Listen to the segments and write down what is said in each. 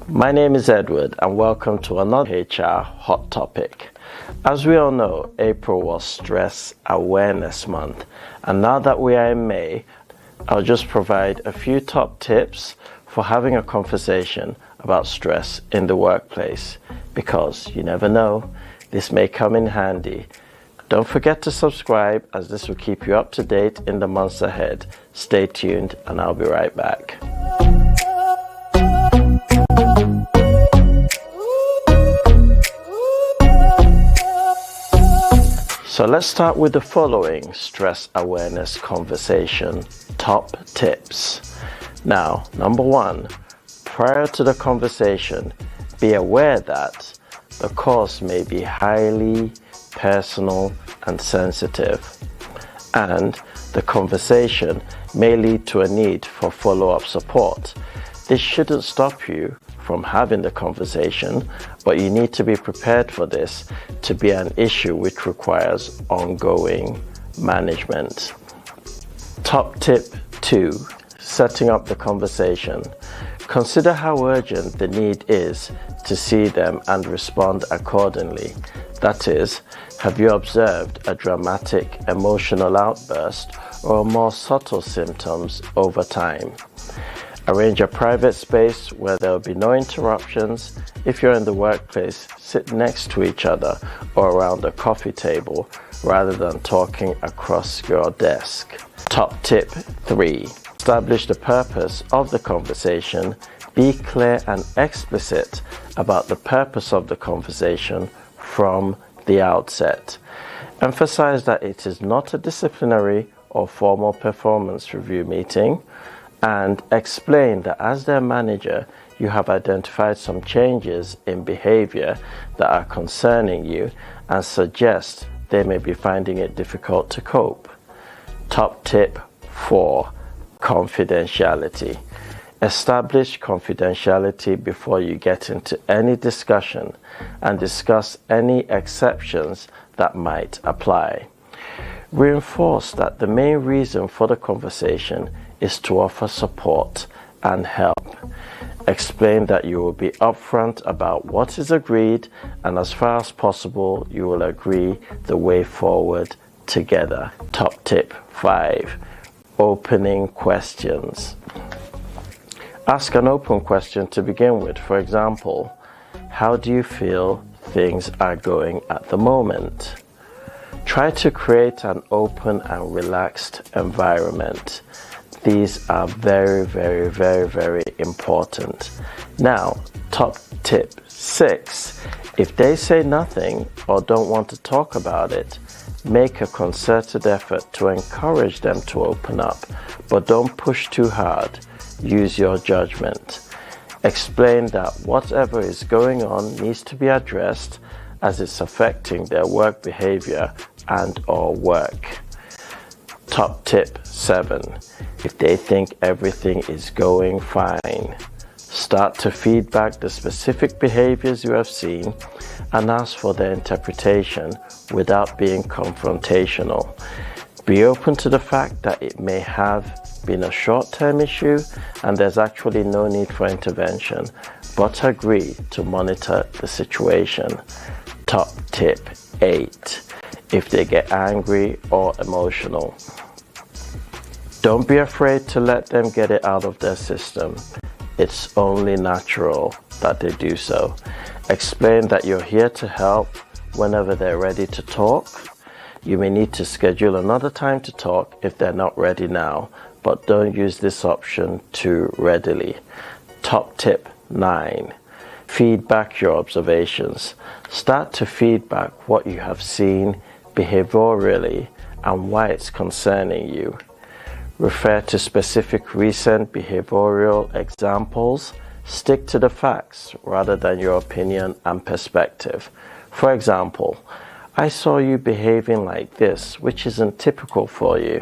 My name is Edward and welcome to another HR Hot Topic. As we all know, April was Stress Awareness Month, and now that we are in May, I'll just provide a few top tips for having a conversation about stress in the workplace, because you never know, this may come in handy. Don't forget to subscribe, as this will keep you up to date in the months ahead. Stay tuned and I'll be right back. So let's start with the following stress awareness conversation top tips. Now, number one, prior to the conversation, be aware that the cause may be highly personal and sensitive, and the conversation may lead to a need for follow-up support. This shouldn't stop you from having the conversation, but you need to be prepared for this to be an issue which requires ongoing management. Top tip 2, setting up the conversation. Consider how urgent the need is to see them and respond accordingly. That is, have you observed a dramatic emotional outburst or more subtle symptoms over time? Arrange a private space where there will be no interruptions. If you're in the workplace, sit next to each other or around a coffee table rather than talking across your desk. Top tip 3. Establish the purpose of the conversation. Be clear and explicit about the purpose of the conversation from the outset. Emphasize that it is not a disciplinary or formal performance review meeting, and explain that as their manager, you have identified some changes in behavior that are concerning you and suggest they may be finding it difficult to cope. Top tip 4, confidentiality. Establish confidentiality before you get into any discussion and discuss any exceptions that might apply. Reinforce that the main reason for the conversation is to offer support and help. Explain that you will be upfront about what is agreed, and as far as possible, you will agree the way forward together. Top tip 5, opening questions. Ask an open question to begin with. For example, how do you feel things are going at the moment? Try to create an open and relaxed environment. These are very, very, very, very important. Now, top tip 6. If they say nothing or don't want to talk about it, make a concerted effort to encourage them to open up, but don't push too hard. Use your judgment. Explain that whatever is going on needs to be addressed as it's affecting their work behavior and/or work. Top tip 7. If they think everything is going fine, start to feedback the specific behaviors you have seen and ask for their interpretation without being confrontational. Be open to the fact that it may have been a short-term issue and there's actually no need for intervention, but agree to monitor the situation. Top tip 8. If they get angry or emotional, don't be afraid to let them get it out of their system. It's only natural that they do so. Explain that you're here to help whenever they're ready to talk. You may need to schedule another time to talk if they're not ready now, but don't use this option too readily. Top tip 9. Feedback your observations. Start to feedback what you have seen behaviorally and why it's concerning you. Refer to specific recent behavioral examples. Stick to the facts rather than your opinion and perspective. For example, I saw you behaving like this, which isn't typical for you.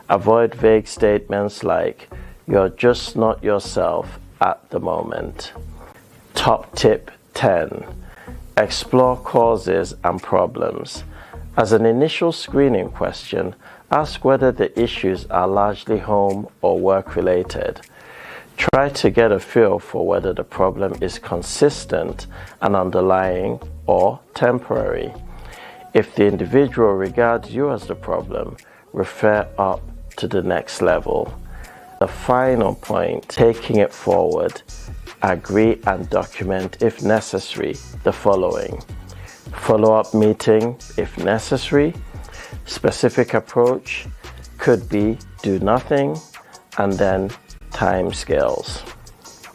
Avoid vague statements like, you're just not yourself at the moment. Top tip 10. Explore causes and problems. As an initial screening question, ask whether the issues are largely home or work related. Try to get a feel for whether the problem is consistent and underlying or temporary. If the individual regards you as the problem, refer up to the next level. The final point, taking it forward, agree and document if necessary the following: follow-up meeting if necessary, specific approach could be do nothing, and then time scales.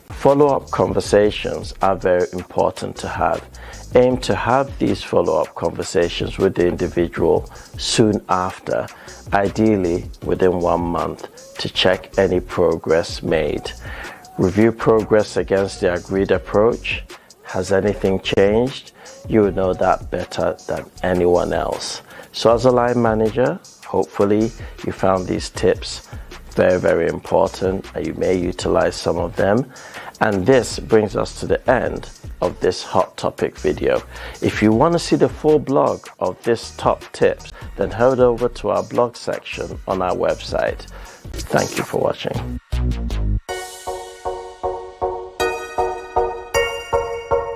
Follow-up conversations are very important to have. Aim to have these follow-up conversations with the individual soon after, ideally within 1 month, to check any progress made. Review progress against the agreed approach. Has anything changed? You would know that better than anyone else. So as a line manager, hopefully you found these tips very, very important and you may utilize some of them. And this brings us to the end of this hot topic video. If you want to see the full blog of this top tips, then head over to our blog section on our website. Thank you for watching.